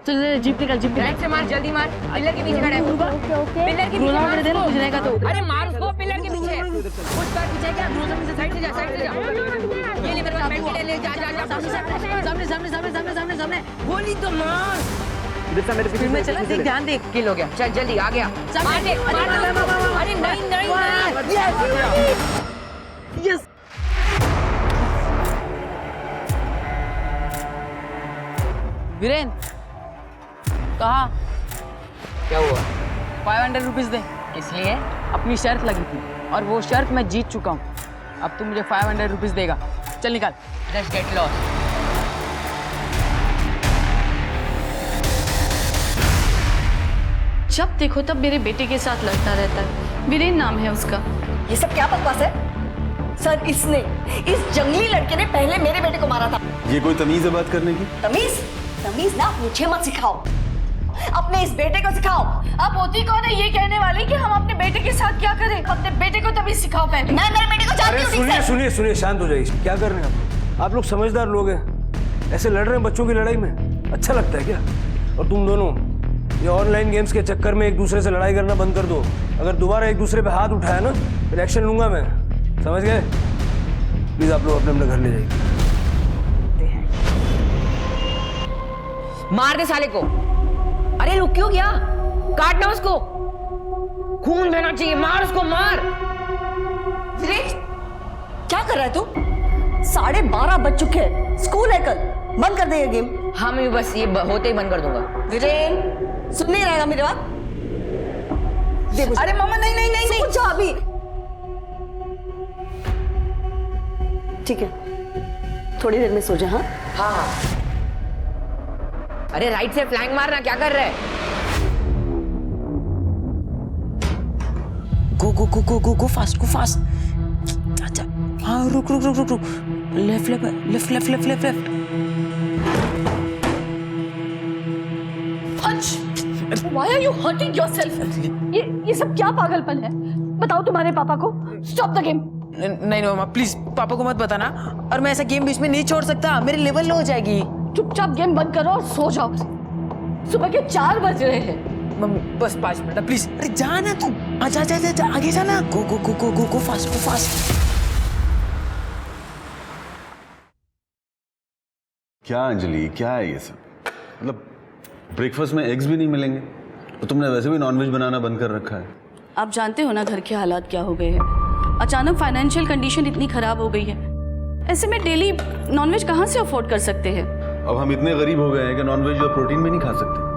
चल जीप निकल, jeep right से मार, जल्दी मार। पिलर के पीछे खड़ा है। पिलर के पीछे मार उसको। कुछ रहेगा तो अरे मार उसको पिलर के पीछे। कुछ कर पीछे क्या? साइड से जा, साइड से जा। ये ले मेरे पास पेन ले, जा जा जा। सामने सामने सामने सामने सामने सामने सामने गोली तो मार। मेरे पीछे में चला, देख ध्यान देख। किल हो गया। चल जल्दी आ गया। मार दे, मार दे। अरे नहीं नहीं नहीं। यस। वीरेन कहा? क्या हुआ? 500 रुपीज दे। इसलिए अपनी शर्त लगी थी और वो शर्त मैं जीत चुका हूँ। अब तू मुझे 500 रुपीज देगा। चल निकाल। Just get lost. जब देखो तब मेरे बेटे के साथ लड़ता रहता है। वीरेन नाम है उसका। ये सब क्या बकवास है? सर इसने, इस जंगली लड़के ने पहले मेरे बेटे को मारा था। ये कोई तमीज है बात करने की? तमीज? तमीज ना मुझे मत सिखाओ, अपने इस बेटे को सिखाओ। अब होती कौन है ये कहने वाली कि हम अपने बेटे के साथ क्या करें? अपने बेटे को तभी सिखाओ पहले। मैं मेरे बेटे को जानती हूँ। सुनिए सुनिए सुनिए, शांत हो जाइए। क्या कर रहे हैं आप लोग समझदार लोग हैं, ऐसे लड़ रहे हैं बच्चों की लड़ाई में? अच्छा लगता है क्या? और तुम दोनों ये ऑनलाइन गेम्स के चक्कर में एक दूसरे से लड़ाई करना बंद कर दो। अगर दोबारा एक दूसरे पे हाथ उठाया ना फिर एक्शन लूंगा मैं, समझ गए? प्लीज आप लोग अपने अपने घर ले जाइए। मार दे साले को। अरे रुक क्यों गया? काटना उसको, खून बहना चाहिए। मार उसको, मार। क्या कर रहा है तू? 12:30 बज चुके हैं, स्कूल है कल, बंद कर दे ये गेम। हाँ मैं बस ये होते ही बंद कर दूंगा। वीरेन सुन नहीं रहेगा मेरी बात? अरे मामा नहीं नहीं नहीं नहीं। जा अभी। ठीक है, थोड़ी देर में सो जा। हाँ हाँ। अरे राइट से फ्लैंक मारना, क्या कर रहा है? गो गो गो गो गो गो फास्ट, गो फास्ट। अच्छा हाँ, रुक रुक रुक रुक रुक। Left left left left left left left. Why are you hurting yourself? ये सब क्या पागलपन है? बताओ तुम्हारे पापा को। Stop the game. नहीं मामा प्लीज, पापा को मत बताना। और मैं ऐसा गेम बीच में नहीं छोड़ सकता, मेरी लेवल लो हो जाएगी। चुपचाप गेम बंद करो और सो जाओ। सुबह के 4 बज रहे हैं। मम्मी बस 5 मिनट प्लीज। अरे जाना तू, जा जा जा आगे जाना। गो गो गो गो गो गो फास्ट, गो फास्ट। क्या अंजलि, क्या है ये सब? मतलब ब्रेकफास्ट में एग्स भी नहीं मिलेंगे? तो तुमने वैसे भी नॉनवेज बनाना बंद कर रखा है। आप जानते हो ना घर के हालात क्या हो गए हैं। अचानक फाइनेंशियल कंडीशन इतनी खराब हो गई है, ऐसे में डेली नॉनवेज कहाँ से अफोर्ड कर सकते हैं? अब हम इतने गरीब हो गए हैं कि नॉनवेज और प्रोटीन भी नहीं खा सकते।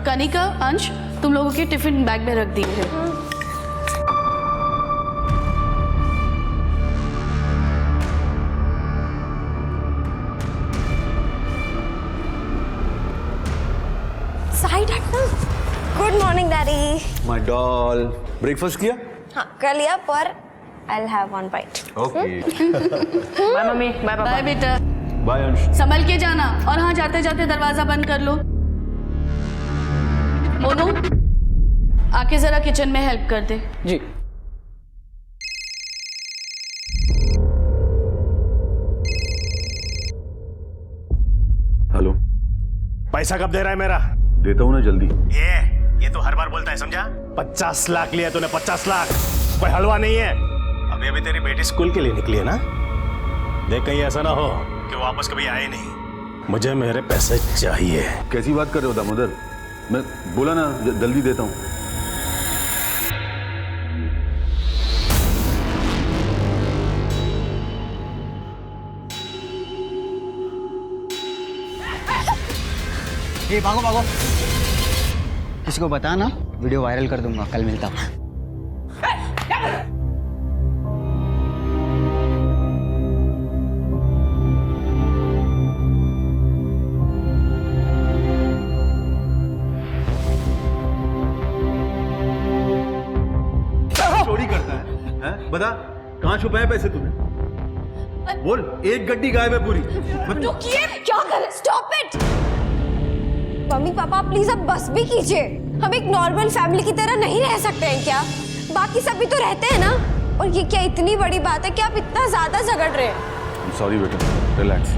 कनिका, अंश, तुम लोगों के टिफिन बैग में रख दिए हैं। Good morning daddy. My doll, breakfast किया? हाँ कर लिया, पर I will have one bite. Okay. Bye mummy, bye पापा। बाय बेटा, बाय अंश। संभल के जाना। और हाँ, जाते जाते दरवाजा बंद कर लो। मोनू आके जरा किचन में हेल्प कर दे। जी। हेलो। पैसा कब दे रहा है मेरा? देता हूँ ना जल्दी। ये तो हर बार बोलता है, समझा? 50 लाख लिया तूने, 50 लाख। कोई हलवा नहीं है। अभी अभी तेरी बेटी स्कूल के लिए निकली है ना? देख कहीं ऐसा ना हो कि वो वापस कभी आए नहीं। मुझे मेरे पैसे चाहिए। कैसी बात कर रहे हो दामोदर? मैं बोला ना जल्दी देता हूँ। ये भागो भागो, किसी को बता ना, वीडियो वायरल कर दूंगा। कल मिलता हूँ। चोरी करता है? बता कहाँ छुपाए पैसे तूने? बोल, एक गड्डी गायब है पूरी। रुकिए, क्या कर? Stop it. Mummy papa please अब बस भी कीजिए। हम एक नॉर्मल फैमिली की तरह नहीं रह सकते हैं क्या? बाकी सब भी तो रहते हैं ना। और ये क्या इतनी बड़ी बात है कि आप इतना ज्यादा झगड़ रहे हैं? सॉरी बेटा, रिलैक्स।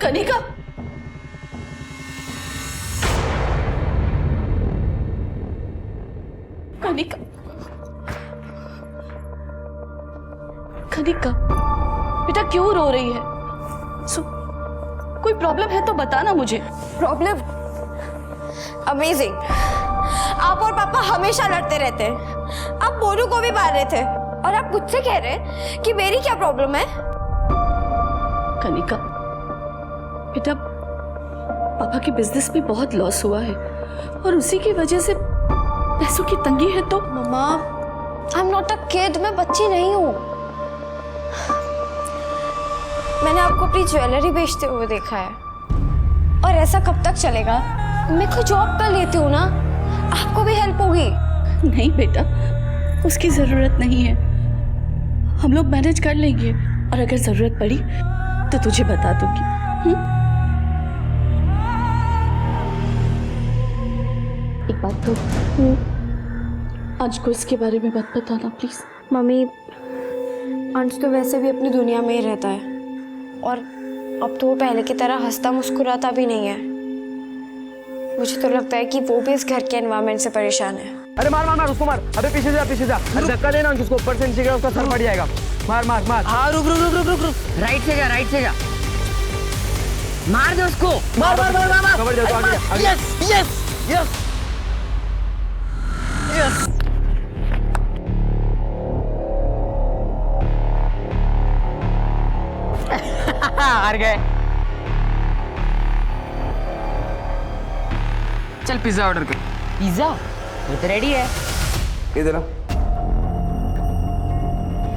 कनिका, कनिका, कनिका, बेटा क्यों रो रही है? कोई प्रॉब्लम है तो बताना मुझे। प्रॉब्लम? अमेजिंग। आप और पापा हमेशा लड़ते रहते हैं। आप मोनू को भी मार रहे थे और आप मुझसे कह रहे हैं कि मेरी क्या प्रॉब्लम है? कनिका, बेटा पापा के बिजनेस में बहुत लॉस हुआ है और उसी की वजह से पैसों की तंगी है। तो mamma, I am not a kid, मैं बच्ची नहीं हूँ। मैंने आपको अपनी ज्वेलरी बेचते हुए देखा है और ऐसा कब तक चलेगा? मैं कोई जॉब कर लेती हूँ ना, आपको भी हेल्प होगी। नहीं बेटा, उसकी जरूरत नहीं है, हम लोग मैनेज कर लेंगे और अगर जरूरत पड़ी तो तुझे बता दूंगी। एक बात तो आज को इसके बारे में मत बताना प्लीज। मम्मी, अंश तो वैसे भी अपनी दुनिया में ही रहता है और अब तो वो पहले की तरह हंसता मुस्कुराता भी नहीं है। मुझे तो लगता है कि वो भी इस घर के एनवायरनमेंट से परेशान है। अरे मार मार मार उसको मार। अबे पीछे जा पीछे जा। अरे धक्का देना उसको, ऊपर से नीचे गिरा उसका सर फट जाएगा। मार मार मार। हाँ रुक रुक रुक रुक रुक रुक, राइट से जा, राइट से जा, मार दे उसको। मार मार मार मार। कवर जाओ आगे आगे। Yes yes yes yes. हार गए। चल पिज्जा ऑर्डर कर। पिज्जा? ये तो रेडी है। इधर आ,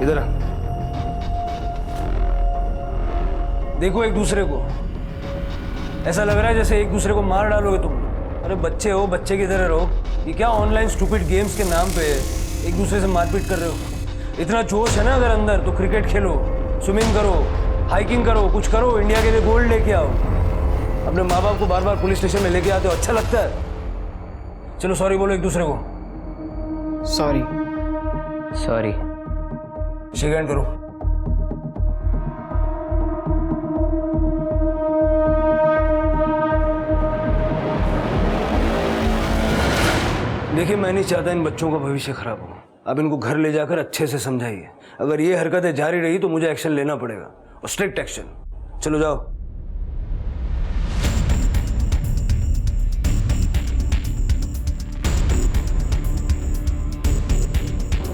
इधर आ। देखो एक दूसरे को, ऐसा लग रहा है जैसे एक दूसरे को मार डालोगे तुम। अरे बच्चे हो, बच्चे की तरह रहो। ये क्या ऑनलाइन स्टूपिड गेम्स के नाम पे एक दूसरे से मारपीट कर रहे हो? इतना जोश है ना अगर अंदर तो क्रिकेट खेलो, स्विमिंग करो, हाइकिंग करो, कुछ करो, इंडिया के लिए गोल्ड लेके आओ। अपने माँ बाप को बार बार पुलिस स्टेशन में लेके आते हो, अच्छा लगता है? चलो सॉरी बोलो एक दूसरे को। Sorry sorry. शेक हैंड करो। देखिए मैं नहीं चाहता इन बच्चों का भविष्य खराब हो। अब इनको घर ले जाकर अच्छे से समझाइए। अगर ये हरकतें जारी रही तो मुझे एक्शन लेना पड़ेगा, और स्ट्रिक्ट एक्शन। चलो जाओ।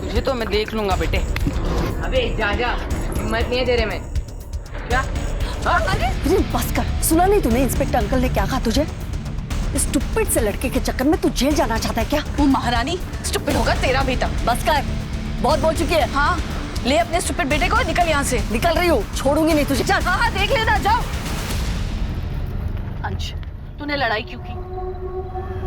तुझे तो मैं देख लूंगा बेटे। अबे जा जा, हिम्मत नहीं है तेरे में। क्या? अरे बस कर। सुना नहीं तूने इंस्पेक्टर अंकल ने क्या कहा तुझे? इस स्टूपिड से लड़के के चक्कर में तू जेल जाना चाहता है क्या? वो महारानी स्टूपिड होगा तेरा बेटा। बस कर, बहुत बोल चुकी है। हाँ, ले अपने स्टूपिड बेटे को, निकल यहाँ से। निकल रही हूँ, छोड़ूंगी नहीं तुझे। चल। हाँ देख लेना, जाओ। अंश, तूने लड़ाई क्यों की?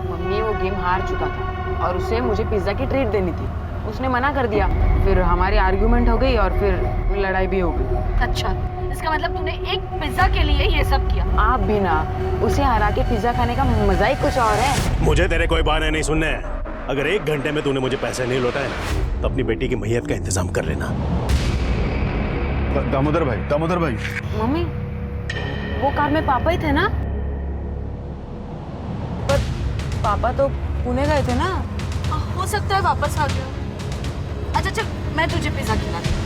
मम्मी वो गेम हार चुका था और उसे मुझे पिज्जा की ट्रीट देनी थी। उसने मना कर दिया, फिर हमारी आर्ग्यूमेंट हो गई और फिर लड़ाई भी हो गई। अच्छा, इसका मतलब तूने एक पिज्जा के लिए ये सब किया? आप भी ना, उसे हरा के पिज्जा खाने का मजा ही कुछ और है। मुझे तेरे कोई बहाने नहीं सुनने हैं। अगर 1 घंटे में तूने मुझे पैसे नहीं लौटाए ना तो अपनी बेटी की मैयत का इंतजाम कर लेना। दामोदर भाई, दामोदर भाई। मम्मी वो कार में पापा ही थे ना? पर पापा तो पुणे गए थे ना। हो सकता है वापस आ गया। अच्छा चल, मैं तुझे पिज्जा खिलाती हूँ।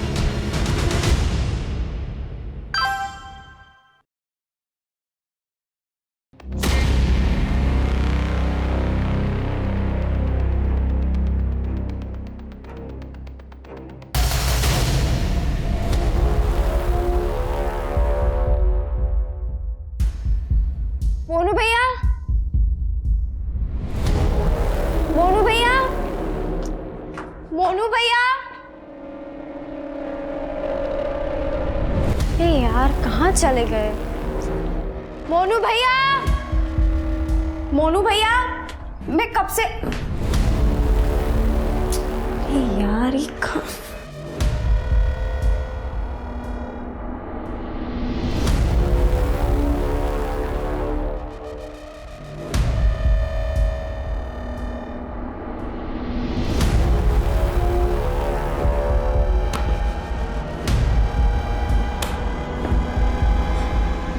मोनू भैया, मोनू भैया, मोनू भैया। ए यार, कहाँ चले गए? मोनू भैया, मोनू भैया, मैं कब से। ए यार, ये कहाँ?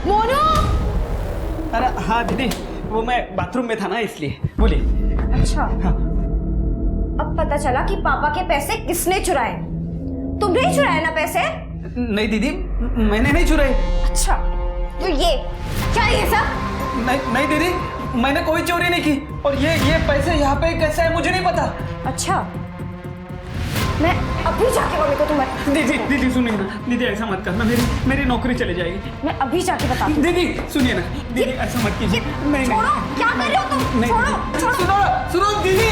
मोनू! हाँ दीदी, वो मैं बाथरूम में था ना इसलिए। बोलिए। अच्छा, अब पता चला कि पापा के पैसे किसने चुराए। तुमने ही चुराए ना पैसे? नहीं दीदी, मैंने नहीं चुराए। अच्छा, तो ये क्या ये सब? नहीं दीदी, मैंने कोई चोरी नहीं की। और ये पैसे यहाँ पे कैसे है मुझे नहीं पता। अच्छा, मैं अभी जाके बोले तो तुम्हें। दीदी सुनिए ना, दीदी ऐसा मत करना, मेरी नौकरी चली जाएगी। मैं अभी जाके बताती हूँ। दीदी सुनिए ना, दीदी ऐसा मत कीजिए। नहीं छोड़ो, क्या कर रहे हो तुम? नहीं, छोड़ो। सुनो दीदी।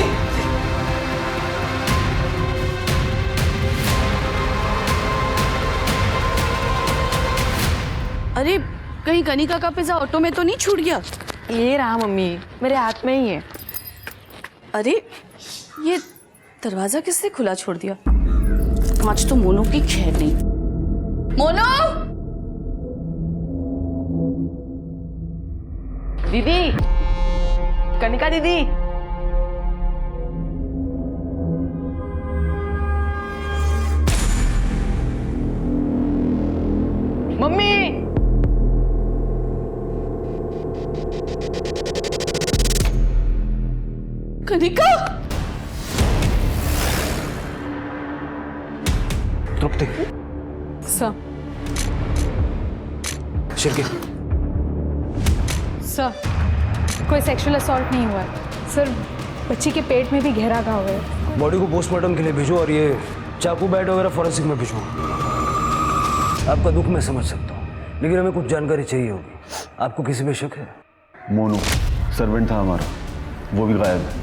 अरे कहीं कनिका का पिज्जा ऑटो में तो नहीं छूट गया? ये रहा मम्मी, मेरे हाथ में ही है। अरे ये दरवाजा किसने खुला छोड़ दिया? आज तो मोनू की खैर नहीं। मोनू! दीदी, कनिका दीदी। मम्मी, कनिका! तृप्ति, सर, शिरके, सर, कोई सेक्सुअल असॉल्ट नहीं हुआ है। सर, बच्ची के पेट में भी गहरा घाव है। बॉडी को पोस्टमार्टम के लिए भेजो और ये चाकू बैट वगैरह फॉरेंसिक में भेजो। आपका दुख मैं समझ सकता हूँ, लेकिन हमें कुछ जानकारी चाहिए होगी। आपको किसी पे शक है? मोनू सर्वेंट था हमारा, वो भी गायब है।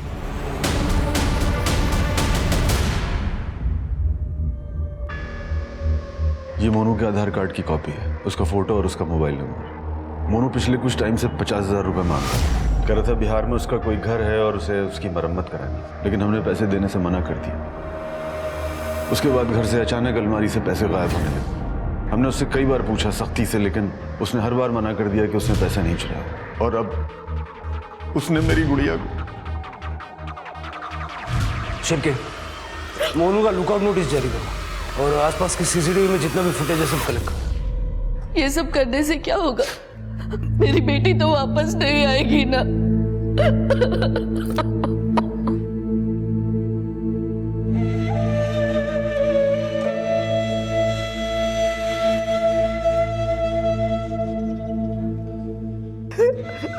ये मोनू के आधार कार्ड की कॉपी है, उसका फोटो और उसका मोबाइल नंबर। मोनू पिछले कुछ टाइम से 50,000 रुपये मांग रहा है। कह रहा था बिहार में उसका कोई घर है और उसे उसकी मरम्मत करानी, लेकिन हमने पैसे देने से मना कर दिया। उसके बाद घर से अचानक अलमारी से पैसे गायब होने लगे। हमने उससे कई बार पूछा सख्ती से, लेकिन उसने हर बार मना कर दिया कि उसने पैसे नहीं चुराया। और अब उसने मेरी गुड़िया को। शिरके, मोनू का लुकआउट नोटिस जारी करो और आसपास के सीसीटीवी में जितना भी फुटेज है सब कलेक्ट करो। ये सब करने से क्या होगा? मेरी बेटी तो वापस नहीं आएगी ना।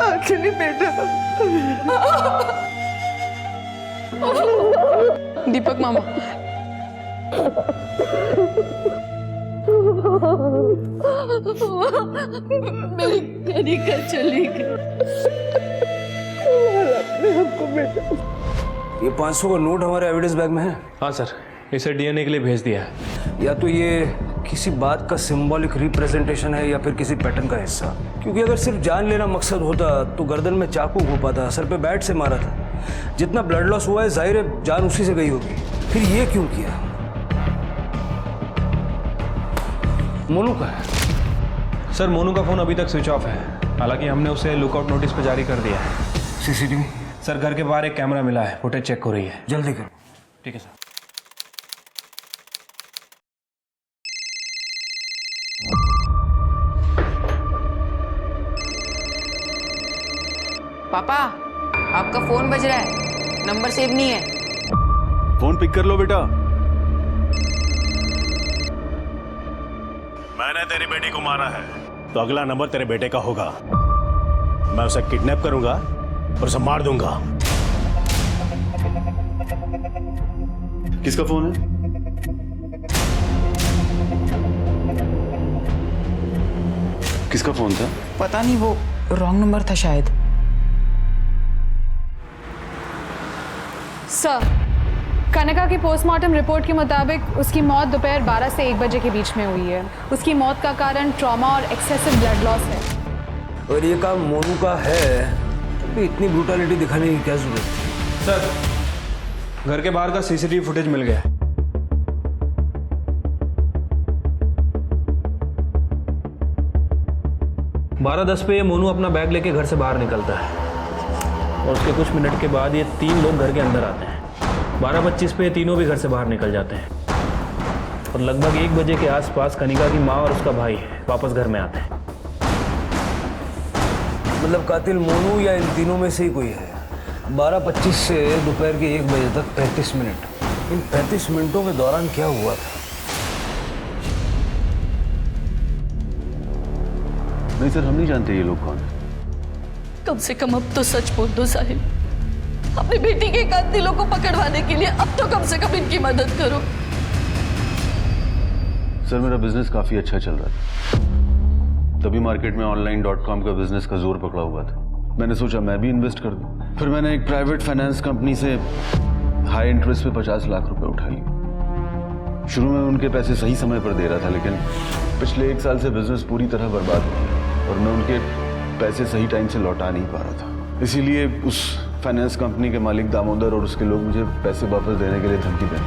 आखिरी बेटा। दीपक मामा, मेरी कनिका चली गई। ये 500 का नोट हमारे एविडेंस बैग में है। हाँ सर, इसे डीएनए के लिए भेज दिया है। या तो ये किसी बात का सिंबॉलिक रिप्रेजेंटेशन है या फिर किसी पैटर्न का हिस्सा, क्योंकि अगर सिर्फ जान लेना मकसद होता तो गर्दन में चाकू घोंपा था, सर पे बैट से मारा था। जितना ब्लड लॉस हुआ है जाहिर है जान उसी से गई होगी। फिर ये क्यों किया? मोनू का है? सर मोनू का फोन अभी तक स्विच ऑफ है, हालांकि हमने उसे लुकआउट नोटिस पर जारी कर दिया है। सीसीटीवी? सर घर के बाहर एक कैमरा मिला है, फुटेज चेक हो रही है। जल्दी करो। ठीक है सर। पापा, आपका फोन बज रहा है, नंबर सेव नहीं है। फोन पिक कर लो बेटा। मैंने तेरी बेटी को मारा है, तो अगला नंबर तेरे बेटे का होगा। मैं उसे किडनैप करूंगा और उसे मार दूंगा। किसका फोन है? किसका फोन था? पता नहीं, वो रॉन्ग नंबर था शायद। सर, कनिका की पोस्टमार्टम रिपोर्ट के मुताबिक उसकी मौत दोपहर 12 से 1 बजे के बीच में हुई है। उसकी मौत का कारण ट्रॉमा और एक्सेसिव ब्लड लॉस है। और ये काम मोनू का है तो इतनी ब्रूटलिटी दिखाने की क्या जरूरत थी? सर घर के बाहर का सीसीटीवी फुटेज मिल गया है। 12:10 पे ये मोनू अपना बैग लेके घर से बाहर निकलता है और उसके कुछ मिनट के बाद ये 3 लोग घर के अंदर आते हैं। 12:25 पे ये तीनों भी घर से बाहर निकल जाते हैं और लगभग 1 बजे के आसपास कनिका की माँ और उसका भाई वापस घर में आते हैं। मतलब कातिल मोनू या इन तीनों में से ही कोई है। 12:25 से दोपहर के 1 बजे तक 35 मिनट। इन 35 मिनटों के दौरान क्या हुआ था? नहीं सर, हम नहीं जानते ये लोग कौन है। कम से कम अब तो सच बोल दो साहिल, अपनी बेटी के कातिलों को पकड़वाने के लिए अब तो कम से कम इनकी मदद करो। सर मेरा बिजनेस काफी अच्छा चल रहा था, तभी मार्केट में online.com का बिजनेस का जोर पकड़ा हुआ था। मैंने सोचा मैं भी इन्वेस्ट कर दूं। फिर मैंने एक प्राइवेट फाइनेंस कंपनी से हाई इंटरेस्ट पे 50 लाख रुपए उठा लिए। शुरू में उनके पैसे सही समय पर दे रहा था, लेकिन पिछले 1 साल से बिजनेस पूरी तरह बर्बाद हो गया और मैं उनके पैसे सही टाइम से लौटा नहीं पा रहा था। इसीलिए उस फाइनेंस कंपनी के मालिक दामोदर और उसके लोग मुझे पैसे वापस देने के लिए धमकी दें।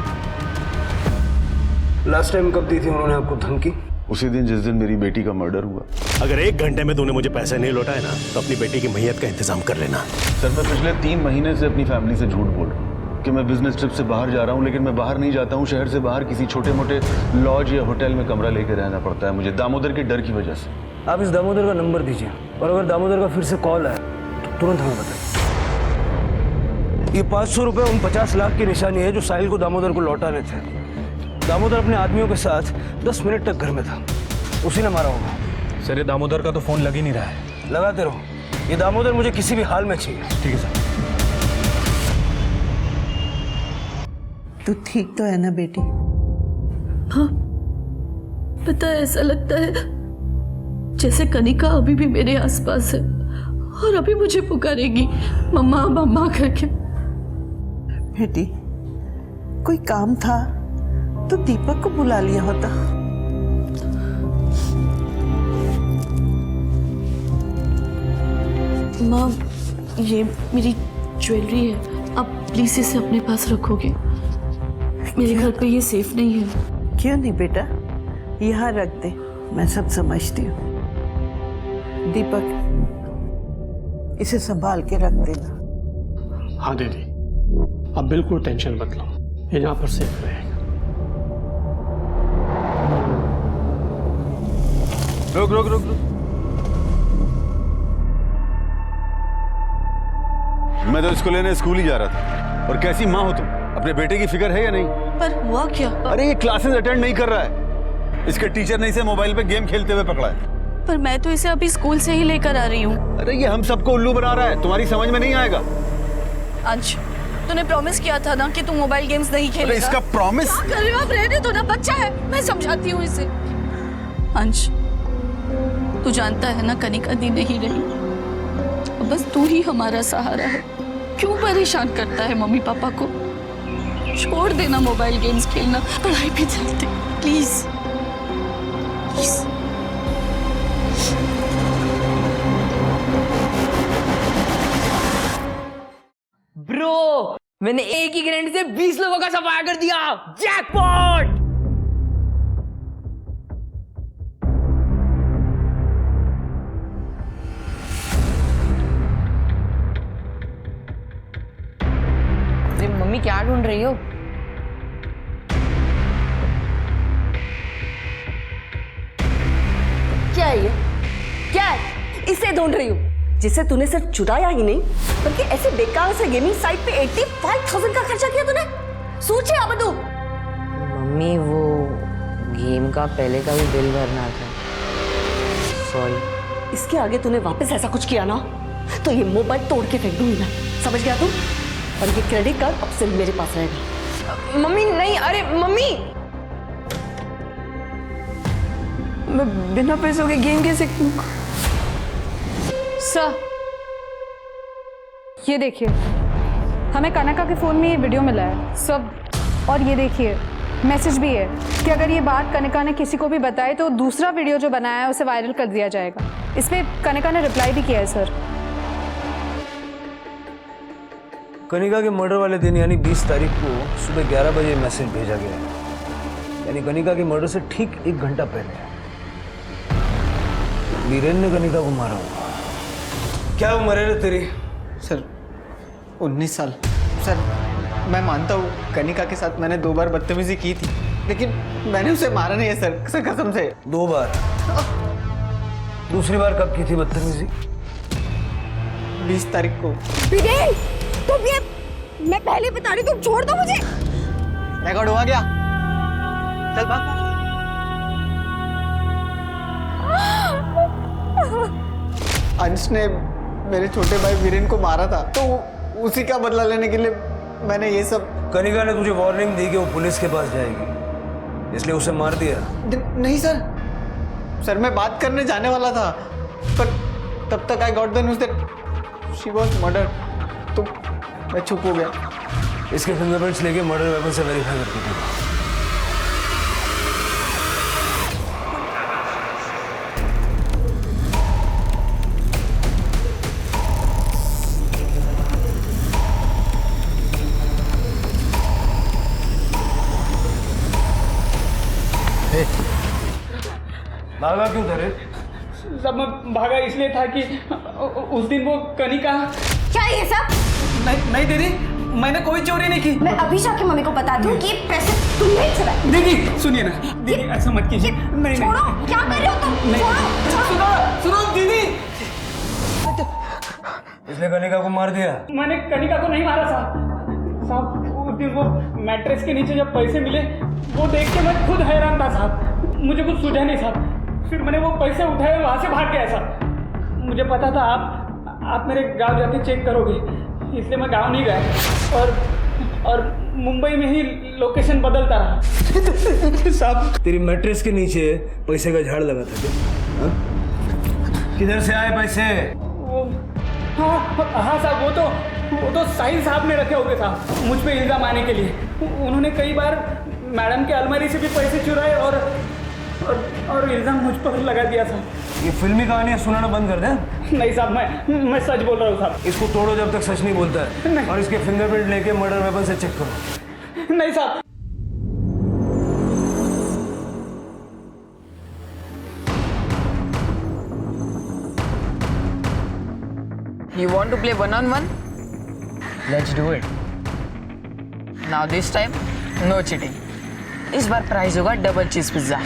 लास्ट टाइम कब दी थी उन्होंने आपको धमकी? उसी दिन जिस दिन मेरी बेटी का मर्डर हुआ। अगर 1 घंटे में तूने मुझे पैसे नहीं लौटाए ना, तो अपनी बेटी की मैयत का इंतजाम कर लेना। सर मैं पिछले 3 महीने से अपनी फैमिली से झूठ बोल रहा हूँ कि मैं बिजनेस ट्रिप से बाहर जा रहा हूँ, लेकिन मैं बाहर नहीं जाता हूँ। शहर से बाहर किसी छोटे मोटे लॉज या होटल में कमरा लेकर रहना पड़ता है मुझे, दामोदर के डर की वजह से। आप इस दामोदर का नंबर दीजिए, और अगर दामोदर का फिर से कॉल आए तो तुरंत हमें बताइए। ये 500 रुपए उन 50 लाख की निशानी है जो साहिल को दामोदर को लौटाने थे। दामोदर अपने आदमियों के साथ 10 मिनट तक घर में था, उसी ने मारा होगा। सर ये दामोदर का तो फोन लग ही नहीं रहा है। लगाते रहो, ये दामोदर मुझे किसी भी हाल में चाहिए। ठीक है सर। तू ठीक तो है ना बेटी? हाँ, पता है ऐसा लगता है जैसे कनिका अभी भी मेरे आसपास है और अभी मुझे पुकारेगी मम्मा मम्मा करके। बेटी कोई काम था तो दीपक को बुला लिया होता। माँ ये मेरी ज्वेलरी है, आप प्लीज इसे अपने पास रखोगे? मेरे घर पे ये सेफ नहीं है। क्यों नहीं बेटा, यहाँ रख दे, मैं सब समझती हूँ। दीपक इसे संभाल के रख देना। हाँ दीदी, अब बिल्कुल टेंशन मत लो, ये यहाँ पर सेफ रहेगा। रुक रुक रुक रुक, मैं तो इसको लेने स्कूल ही जा रहा था। और कैसी माँ हो तुम, अपने बेटे की फिक्र है या नहीं? पर हुआ क्या? अरे ये क्लासेस अटेंड नहीं कर रहा है, इसके टीचर ने इसे मोबाइल पे गेम खेलते हुए पकड़ा है। पर मैं तो इसे अभी स्कूल से ही लेकर आ रही हूँ। अरे ये हम सबको उल्लू बना रहा है, तुम्हारी समझ में नहीं आएगा। अंश, तूने प्रॉमिस किया था ना कि तू मोबाइल गेम्स नहीं खेलेगा। अरे इसका प्रॉमिस? क्या कर रहे हो आप? रहने दो ना, बच्चा है, मैं समझाती हूँ इसे। अंश, तू जानता है ना कनिका दी नहीं रही, बस तू ही हमारा सहारा है। क्यों परेशान करता है मम्मी पापा को? छोड़ देना मोबाइल गेम्स खेलना, पढ़ाई पे चलते प्लीज प्लीज। ब्रो, मैंने एक ही ग्रेनेड से 20 लोगों का सफाया कर दिया। जैकपॉट! मम्मी क्या ढूंढ रही हो? क्या है ये? क्या है? इसे ढूंढ रही हूँ जिसे तूने सिर्फ चुराया ही नहीं बल्कि ऐसे बेकार से गेमिंग साइट पे 85,000 का खर्चा किया तूने। सोचे अब तू। मम्मी वो गेम का पहले का भी बिल भरना था, सॉरी। इसके आगे तूने वापस ऐसा कुछ किया ना तो ये मोबाइल तोड़ के फेंक दूंगी मैं, समझ गया तू? और ये क्रेडिट कार्ड अब से मेरे पास रहेगा। मम्मी नहीं, अरे मम्मी, मैं बिना पैसों के गेम कैसे? सर ये देखिए, हमें कनका के फ़ोन में ये वीडियो मिला है सब, और ये देखिए मैसेज भी है कि अगर ये बात कनिका ने किसी को भी बताई तो दूसरा वीडियो जो बनाया है उसे वायरल कर दिया जाएगा। इस पे कनिका ने रिप्लाई भी किया है सर। कनिका के मर्डर वाले दिन यानी 20 तारीख को सुबह 11 बजे मैसेज भेजा गया, यानी कनिका के मर्डर से ठीक 1 घंटा पहले बीरेन ने कनिका को मारा होगा। क्या उम्र है तेरी? सर 19 साल। सर मैं मानता हूँ कनिका के साथ मैंने 2 बार बदतमीजी की थी, लेकिन मैंने उसे मारा नहीं है सर कसम से। 2 बार? दूसरी बार कब की थी बदतमीजी? 20 तारीख को। वीरेन, तुम ये मैं पहले बता रही, तुम छोड़ दो मुझे। रिकॉर्ड हुआ क्या? चल भाग। अंश ने मेरे छोटे भाई वीरेन को मारा था, तो उसी का बदला लेने के लिए मैंने ये सब। कनिका ने तुझे वार्निंग दी कि वो पुलिस के पास जाएगी, इसलिए उसे मार दिया? नहीं सर, मैं बात करने जाने वाला था, पर तब तक I got the news that she was murdered, तो मैं चुप हो गया। इसके फिंगरप्रिंट्स लेके मर्डर वेपन से वेरीफाई करके देखो। भागा क्यों था रे? सब मैं भागा इसलिए था कि उस दिन वो कनिका। क्या है ये सब? नहीं दीदी, मैंने कोई चोरी नहीं की। मैं अभी जाके मम्मी को बता दूं कि पैसे तुमने चुराए। दीदी सुनिए ना, दीदी ऐसा मत कीजिए। नहीं छोड़ो, क्या कर रहे हो तुम? छोड़ो। सुनो दीदी। इसने कनिका को मार दिया? मैंने कनिका को नहीं मारा साहब। उस दिन वो मैट्रेस के नीचे जब पैसे मिले, वो देख के मैं खुद हैरान था साहब। मुझे कुछ सूझा नहीं साहब। फिर मैंने वो पैसे उठाए, वहाँ से भाग गया साहब। मुझे पता था आप मेरे गांव जाके चेक करोगे, इसलिए मैं गांव नहीं गया और मुंबई में ही लोकेशन बदलता रहा साहब। तेरी मैट्रेस के नीचे पैसे का झाड़ लगा था क्या? किधर से आए पैसे? वो हाँ साहब, वो तो साहिल साहब ने रखे होंगे साहब, मुझ पे इल्ज़ाम आने के लिए। उन्होंने कई बार मैडम के अलमारी से भी पैसे चुराए और इल्ज़ाम मुझ पर लगा दिया साहब। ये फिल्मी कहानियाँ सुनाना बंद कर दे। नहीं साहब, मैं सच बोल रहा हूँ साहब। इसको तोड़ो जब तक सच नहीं बोलता है। नहीं। और इसके फिंगरप्रिंट लेके मर्डर वेपन से चेक करो। नहीं साहब। You want to play 1-on-1? Let's do it. Now this time, no cheating. इस बार प्राइस होगा डबल चीज पिज्जा।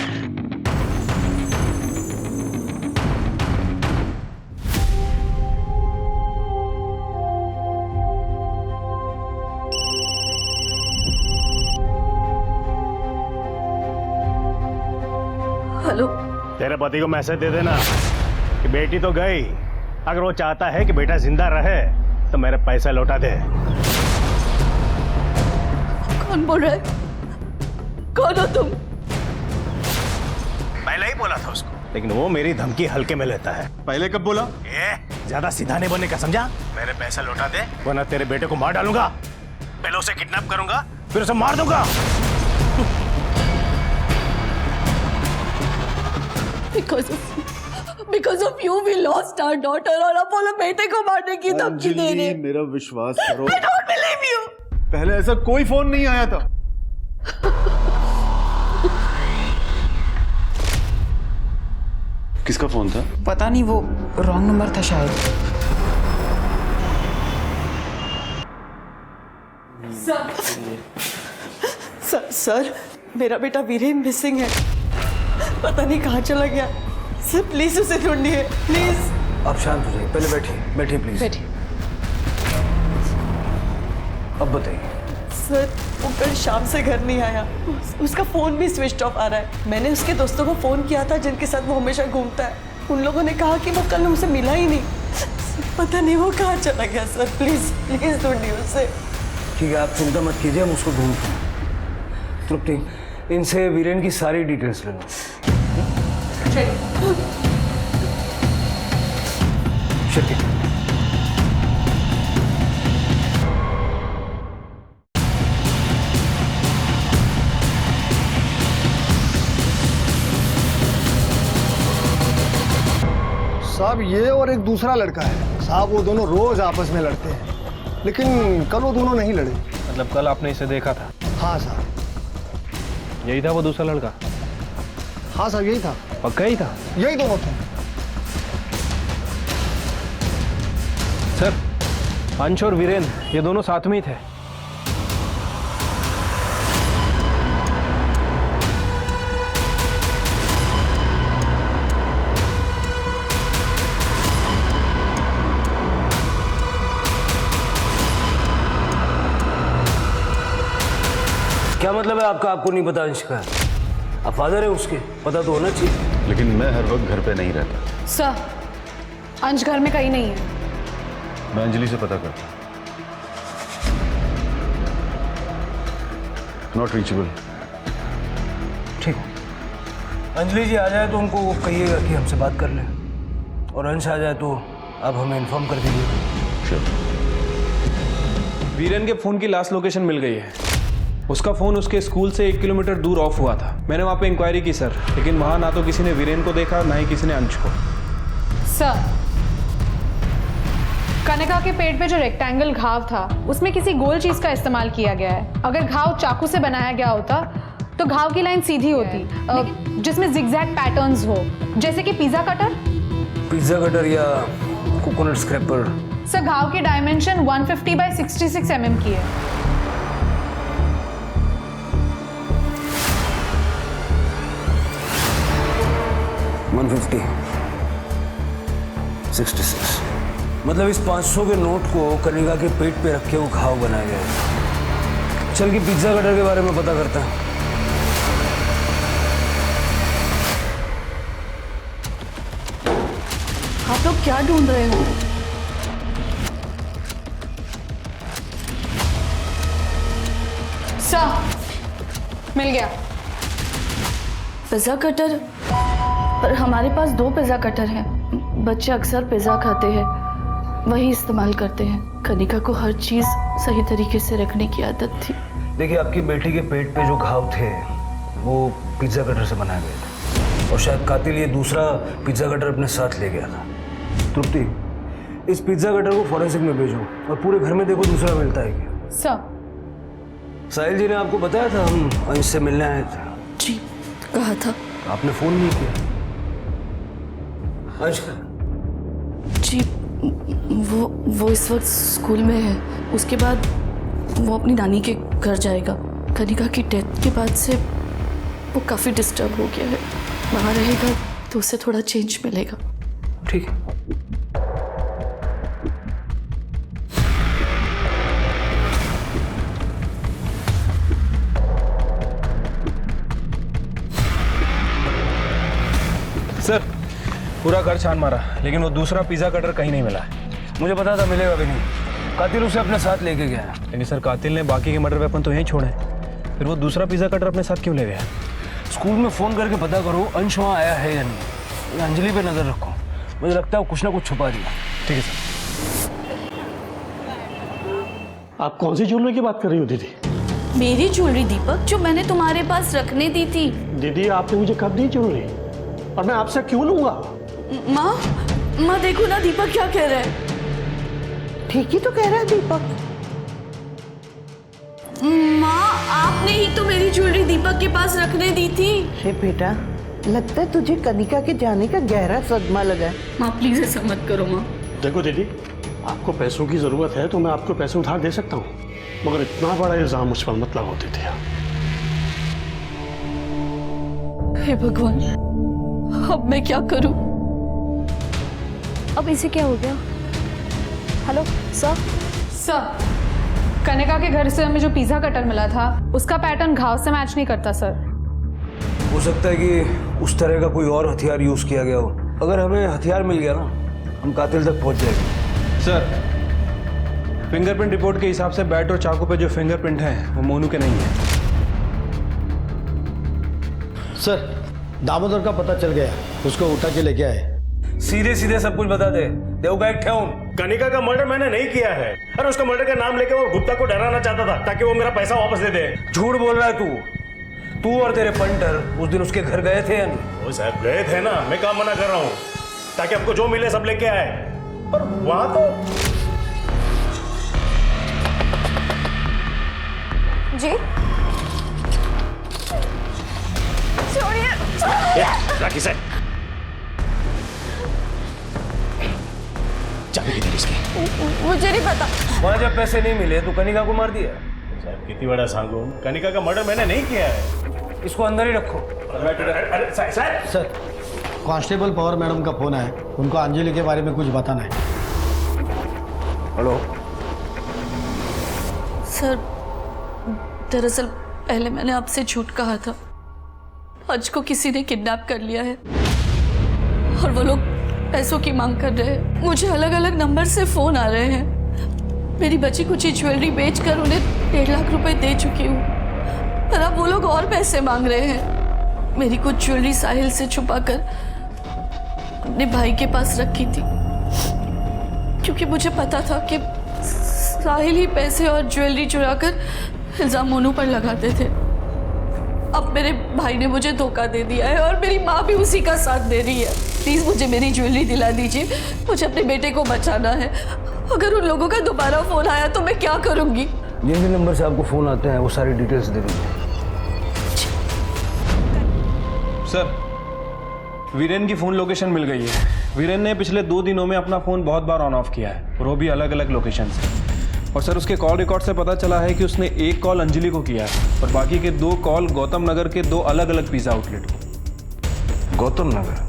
हेलो, तेरे पति को मैसेज दे देना कि बेटी तो गई, अगर वो चाहता है कि बेटा जिंदा रहे तो मेरे पैसा लौटा दे। कौन बोल रहा है? कौन हो तुम? पहले ही बोला था उसको, लेकिन वो मेरी धमकी हल्के में लेता है। पहले कब बोला? ज्यादा सीधा नहीं बनने का, समझा? मेरे पैसा लौटा दे वरना तेरे बेटे को मार डालूंगा। पहले उसे किडनैप करूंगा, फिर उसे मार दूंगा। Because of you we lost our daughter और अपोलो बेटे को मारने की धमकी दे रहे। मेरा विश्वास करो। I don't believe you। पहले ऐसा कोई फोन नहीं आया था। किसका फोन था? पता नहीं, वो रॉन्ग नंबर था शायद। सर, मेरा बेटा वीरेन मिसिंग है, पता नहीं कहाँ चला गया। सर प्लीज उसे ढूंढिए, प्लीज। आप शांत हो जाइए, पहले बैठिए प्लीज। बैठिए। अब बताइए। सर वो कल शाम से घर नहीं आया, उसका फोन भी स्विच ऑफ आ रहा है। मैंने उसके दोस्तों को फोन किया था जिनके साथ वो हमेशा घूमता है, उन लोगों ने कहा कि वो कल हमसे मिला ही नहीं। पता नहीं वो कहाँ चला गया। सर प्लीज ढूंढिए उसे। ठीक है, आप चिंता मत कीजिए, हम उसको ढूंढते हैं। तृप्ति, इनसे वीरेन की सारी डिटेल्स ले लो। साहब ये और एक दूसरा लड़का है साहब, वो दोनों रोज आपस में लड़ते हैं, लेकिन कल वो दोनों नहीं लड़े। मतलब कल आपने इसे देखा था? हाँ साहब। यही था वो दूसरा लड़का? हाँ साहब यही था। पक्का ही था? यही दोनों थे। सर, अंश और वीरेन ये दोनों साथ में ही थे। क्या मतलब है आपका? आपको नहीं पता अंश का? आप फादर है उसके, पता तो होना चाहिए। लेकिन मैं हर वक्त घर पे नहीं रहता। सर, अंश घर में कहीं नहीं है। मैं अंजलि से पता करता। Not reachable. ठीक, अंजलि जी आ जाए तो उनको वो कहिएगा कि हमसे बात कर लें, और अंश आ जाए तो आप हमें इन्फॉर्म कर दीजिए। वीरेन के फ़ोन की लास्ट लोकेशन मिल गई है। उसका फ़ोन उसके स्कूल से 1 किलोमीटर दूर ऑफ हुआ था। मैंने वहाँ पे इंक्वायरी की सर, लेकिन वहाँ ना तो किसी ने वीरेन को देखा, ना ही किसी ने अंश को। सर, कनिका के पेट पे जो रेक्टेंगल घाव था उसमें किसी गोल चीज का इस्तेमाल किया गया है। अगर घाव चाकू से बनाया गया होता तो घाव की लाइन सीधी होती, जिसमें जिगजैग पैटर्न्स हो, जैसे कि पिज्जा कटर। पिज्जा कटर या कोकोनट स्क्रैपर। सर, घाव की डायमेंशन 150 बाय 66 mm की है। मतलब इस 500 के नोट को कनिका के पेट पे रख के वो घाव बनाया गया है। चल के पिज्जा कटर के बारे में पता करता है। आप लोग क्या ढूंढ रहे हो? सर, मिल गया। Pizza cutter? पर हमारे पास 2 पिज्जा कटर हैं। बच्चे अक्सर पिज्जा खाते हैं, वही इस्तेमाल करते हैं। कनिका को हर चीज सही तरीके से रखने की आदत थी। देखिए, आपकी बेटी के पेट पे जो घाव थे वो पिज्जा कटर से बनाए गए थे, और शायद कातिल ये दूसरा पिज्जा कटर अपने साथ ले गया था। तृप्ति, इस पिज्जा कटर को फॉरेंसिक में भेजो, और पूरे घर में देखो दूसरा मिलता है क्या। सर, साहिल जी ने आपको बताया था हम अंश से मिलने आए थे। जी, कहा था। आपने फोन नहीं किया। अंश का? जी, वो इस वक्त स्कूल में है। उसके बाद वो अपनी नानी के घर जाएगा। कनिका की डेथ के बाद से वो काफ़ी डिस्टर्ब हो गया है। वहाँ रहेगा तो उसे थोड़ा चेंज मिलेगा। ठीक है। सर, पूरा घर छान मारा, लेकिन वो दूसरा पिज्जा कटर कहीं नहीं मिला। मुझे पता था मिलेगा भी नहीं। कातिल उसे अपने साथ लेके गया। लेकिन सर, कातिल ने बाकी के मर्डर वेपन तो यहीं छोड़े, फिर वो दूसरा पिज्जा कटर अपने साथ क्यों ले गया? स्कूल में फोन करके पता करो अंश वहाँ आया है या नहीं। अंजलि पे नजर रखो, मुझे लगता है वो कुछ ना कुछ छुपा दिया। ठीक है सर। आप कौन सी ज्वेलरी की बात कर रही हो दीदी? मेरी ज्वेलरी दीपक, जो मैंने तुम्हारे पास रखने दी थी। दीदी, आपने मुझे कब दी ज्वेलरी, और मैं आपसे क्यों लूंगा? माँ देखो ना दीपक क्या कह रहा है। ठीक ही तो कह रहा है दीपक। माँ, आपने ही तो मेरी ज्वेलरी दीपक के पास रखने दी थी। हे बेटा, लगता है तुझे कनिका के जाने का गहरा सदमा लगा है। माँ प्लीज ऐसा मत करो। माँ देखो दीदी, आपको पैसों की जरूरत है तो मैं आपको पैसे उधार दे सकता हूँ, मगर इतना बड़ा इल्जाम मुझ पर मत लगाओ दीदी। हे भगवान, अब मैं क्या करूं? अब इसे क्या हो गया? Hello sir. सर, कनिका के घर से हमें जो पिज्जा कटर मिला था उसका पैटर्न घाव से मैच नहीं करता सर। हो सकता है कि उस तरह का कोई और हथियार यूज किया गया हो। अगर हमें हथियार मिल गया ना, हम कातिल तक पहुंच जाएंगे। सर, फिंगरप्रिंट रिपोर्ट के हिसाब से बैट और चाकू पे जो फिंगरप्रिंट है वो मोनू के नहीं है। सर, दामोदर का पता चल गया, उसको उठा के लेके आए। सीधे सीधे सब कुछ बता दे। देवगा एक ठेऊन। कनिका का मर्डर मैंने नहीं किया है। अरे उसका मर्डर का नाम लेके वो गुप्ता को डराना चाहता था ताकि वो मेरा पैसा वापस दे दे। झूठ बोल रहा है तू और तेरे पंटर उस दिन उसके घर गए थे या नहीं? वो साहब गए थे ना, मैं काम मना कर रहा हूँ ताकि आपको जो मिले सब लेके आए, पर वहां तो जी छोड़िए। राखी से चाबी किधर इसकी? मुझे नहीं पता। वहां जब पैसे नहीं मिले तो कनिका को मार दिया। साहब कितनी बड़ा सांगो, कनिका का मर्डर मैंने नहीं किया है। इसको अंदर ही रखो। अरे सर, कांस्टेबल पवार मैडम का फोन है, उनको अंजलि के बारे में कुछ बताना है। हेलो सर, दरअसल पहले मैंने आपसे झूठ कहा था। अंश को किसी ने किडनैप कर लिया है और वो लोग पैसों की मांग कर रहे हैं। मुझे अलग अलग नंबर से फोन आ रहे हैं। मेरी बची कुछ ज्वेलरी बेचकर उन्हें 1.5 लाख रुपए दे चुकी हूँ, पर अब वो लोग और पैसे मांग रहे हैं। मेरी कुछ ज्वेलरी साहिल से छुपाकर अपने भाई के पास रखी थी, क्योंकि मुझे पता था कि साहिल ही पैसे और ज्वेलरी चुराकर इल्जाम मोनू पर लगाते थे। अब मेरे भाई ने मुझे धोखा दे दिया है और मेरी माँ भी उसी का साथ दे रही है। प्लीज मुझे मेरी ज्वेलरी दिला दीजिए, मुझे अपने बेटे को बचाना है। अगर उन लोगों का दोबारा फोन आया तो मैं क्या करूंगी? जिन भी नंबर से आपको फोन आते हैं वो सारी डिटेल्स दे दीजिए। सर, वीरेन की फ़ोन लोकेशन मिल गई है। वीरेन ने पिछले 2 दिनों में अपना फ़ोन बहुत बार ऑन ऑफ किया है, और वो भी अलग अलग लोकेशन से। और सर, उसके कॉल रिकॉर्ड से पता चला है कि उसने 1 कॉल अंजलि को किया है और बाकी के 2 कॉल गौतम नगर के 2 अलग अलग पिज़्ज़ा आउटलेट को। गौतम नगर?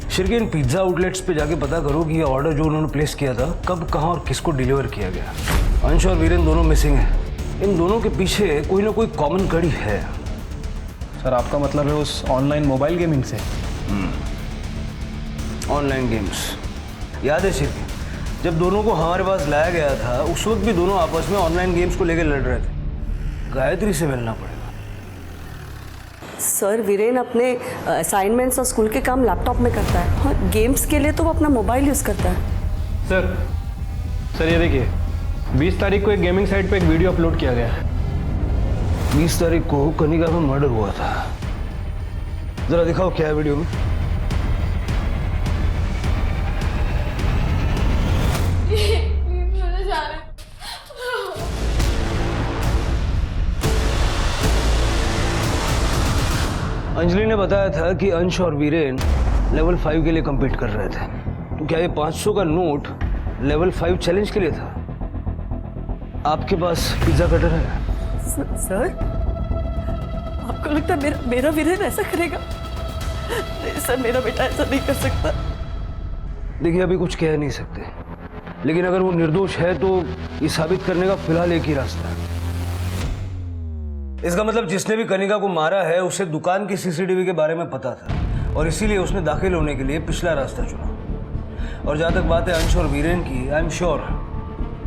शिरके, इन पिज़्ज़ा आउटलेट्स पे जाके पता करो कि ये ऑर्डर जो उन्होंने प्लेस किया था कब, कहाँ और किसको डिलीवर किया गया। अंश और वीरेन दोनों मिसिंग हैं। इन दोनों के पीछे कोई ना कोई कॉमन कड़ी है। सर, आपका मतलब है उस ऑनलाइन मोबाइल गेमिंग से? Online games. याद है शिरके, जब दोनों को हमारे पास लाया गया था उस वक्त भी दोनों आपस में ऑनलाइन गेम्स को लेकर लड़ रहे थे। गायत्री से मिलना पड़ेगा। सर, वीरेन अपने असाइनमेंट्स और स्कूल के काम लैपटॉप में करता है और गेम्स के लिए तो वो अपना मोबाइल यूज़ करता है। सर ये देखिए, 20 तारीख को एक गेमिंग साइट पे एक वीडियो अपलोड किया गया है। 20 तारीख को कनिका में मर्डर हुआ था। जरा दिखाओ क्या है वीडियो में। अंजलि ने बताया था कि अंश और वीरेन लेवल 5 के लिए compete कर रहे थे। तो क्या ये 500 का नोट लेवल 5 चैलेंज के लिए था? आपके पास पिज्जा कटर है? सर, आपको लगता है मेरा वीरेन ऐसा करेगा? नहीं सर, मेरा बेटा ऐसा नहीं कर सकता। देखिए, अभी कुछ कह नहीं सकते, लेकिन अगर वो निर्दोष है तो ये साबित करने का फिलहाल एक ही रास्ता है। इसका मतलब जिसने भी कनिका को मारा है उसे दुकान की सीसीटीवी के बारे में पता था और इसीलिए उसने दाखिल होने के लिए पिछला रास्ता चुना। और जहाँ तक बात है अंश और वीरेन की, आई एम श्योर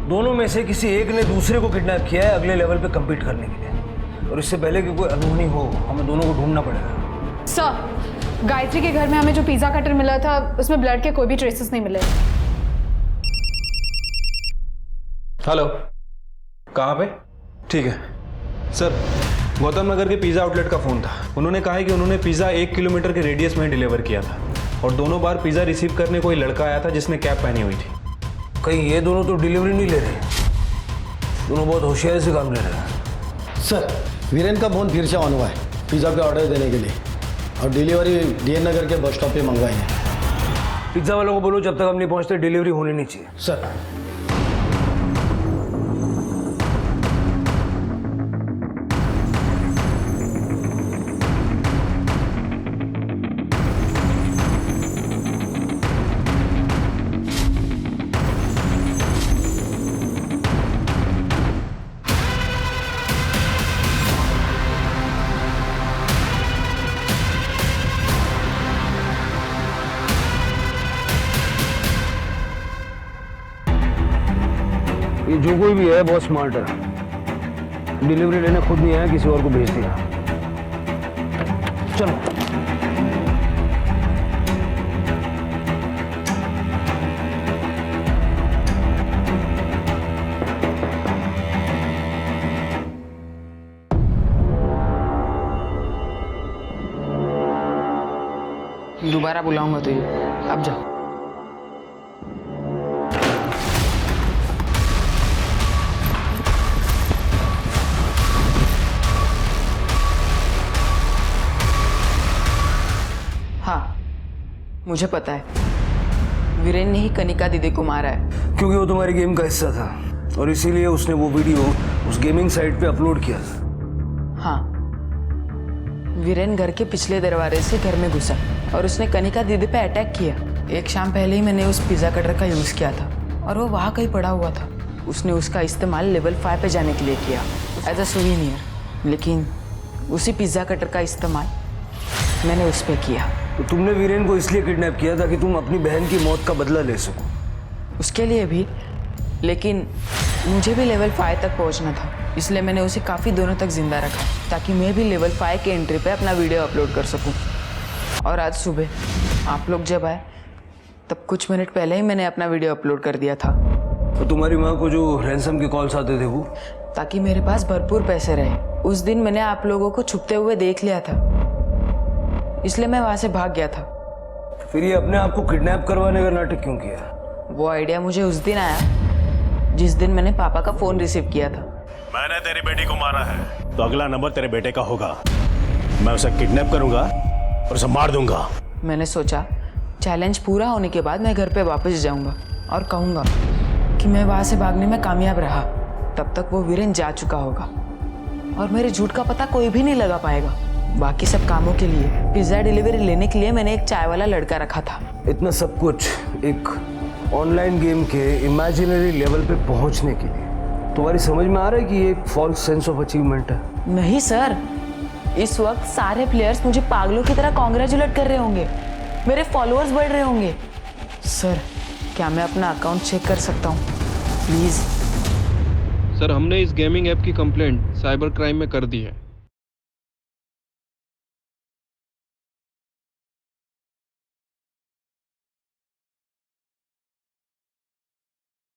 दोनों में से किसी एक ने दूसरे को किडनैप किया है अगले लेवल पे compete करने के लिए। और इससे पहले कि कोई अनहोनी हो, हमें दोनों को ढूंढना पड़ेगा। सर, गायत्री के घर में हमें जो पिज्जा कटर मिला था उसमें ब्लड के कोई भी ट्रेसेस नहीं मिले। हेलो, कहाँ पे? ठीक है सर, गौतम नगर के पिज़्ज़ा आउटलेट का फ़ोन था। उन्होंने कहा है कि उन्होंने पिज़्ज़ा 1 किलोमीटर के रेडियस में डिलीवर किया था और दोनों बार पिज़्ज़ा रिसीव करने कोई लड़का आया था जिसने कैप पहनी हुई थी। कहीं ये दोनों तो डिलीवरी नहीं ले रहे? दोनों बहुत होशियारी से काम ले रहे हैं। सर, वीरेन का फोन फिर से ऑन हुआ है पिज़्ज़ा पे ऑर्डर देने के लिए और डिलीवरी डीएन नगर के बस स्टॉप पे मंगवाई है। पिज़्ज़ा वालों को बोलो जब तक हम नहीं पहुंचते डिलीवरी होनी नहीं चाहिए। सर। ये जो कोई भी है बहुत स्मार्ट है। डिलीवरी लेने खुद नहीं आया, किसी और को भेज दिया। चलो। दोबारा बुलाऊंगा तो ये, अब जाओ। हाँ, मुझे पता है वीरेन ने ही कनिका दीदी को मारा है। क्योंकि वो तुम्हारी गेम का हिस्सा था और इसीलिए उसने वो वीडियो उस गेमिंग साइट पे अपलोड किया था। हाँ, वीरेन घर के पिछले दरवाजे से घर में घुसा और उसने कनिका दीदी पे अटैक किया। एक शाम पहले ही मैंने उस पिज़्ज़ा कटर का यूज़ किया था और वो वहाँ कहीं पड़ा हुआ था। उसने उसका इस्तेमाल लेवल 5 पे जाने के लिए किया एज अ सुवीनियर। लेकिन उसी पिज़्ज़ा कटर का इस्तेमाल मैंने उस पर किया। तो तुमने वीरेन को इसलिए किडनैप किया था कि तुम अपनी बहन की मौत का बदला ले सको? उसके लिए भी, लेकिन मुझे भी लेवल 5 तक पहुंचना था, इसलिए मैंने उसे काफ़ी दिनों तक जिंदा रखा ताकि मैं भी लेवल 5 के एंट्री पे अपना वीडियो अपलोड कर सकूं। और आज सुबह आप लोग जब आए तब कुछ मिनट पहले ही मैंने अपना वीडियो अपलोड कर दिया था। तो तुम्हारी माँ को जो रैंसम के कॉल्स आते थे वो? ताकि मेरे पास भरपूर पैसे रहे। उस दिन मैंने आप लोगों को छुपते हुए देख लिया था, इसलिए मैं वहां से भाग गया था। फिर ये अपने आप को किडनैप करवाने का नाटक क्यों किया? वो आइडिया मुझे उस दिन आया जिस दिन मैंने पापा का फोन रिसीव किया था। मैंने तेरी बेटी को मारा है तो अगला नंबर तेरे बेटे का होगा। मैं उसे किडनैप करूंगा और उसे मार दूंगा। मैंने सोचा चैलेंज पूरा होने के बाद मैं घर पे वापस जाऊंगा और कहूंगा कि मैं वहां से भागने में कामयाब रहा। तब तक वो वीरेन जा चुका होगा और मेरे झूठ का पता कोई भी नहीं लगा पाएगा। बाकी सब कामों के लिए, पिज्ज़ा डिलीवरी लेने के लिए मैंने एक चाय वाला लड़का रखा था। इतना सब कुछ एक ऑनलाइन गेम के इमेजिनरी लेवल पे पहुंचने के लिए तुम्हारी समझ में आ रहा है कि ये एक फॉल्स सेंस ऑफ अचीवमेंट है? नहीं सर, इस वक्त सारे प्लेयर्स मुझे पागलों की तरह कॉन्ग्रेचुलेट कर रहे होंगे, मेरे फॉलोअर्स बढ़ रहे होंगे। सर, क्या मैं अपना अकाउंट चेक कर सकता हूँ प्लीज़? सर, हमने इस गेमिंग ऐप की कंप्लेंट साइबर क्राइम में कर दी है।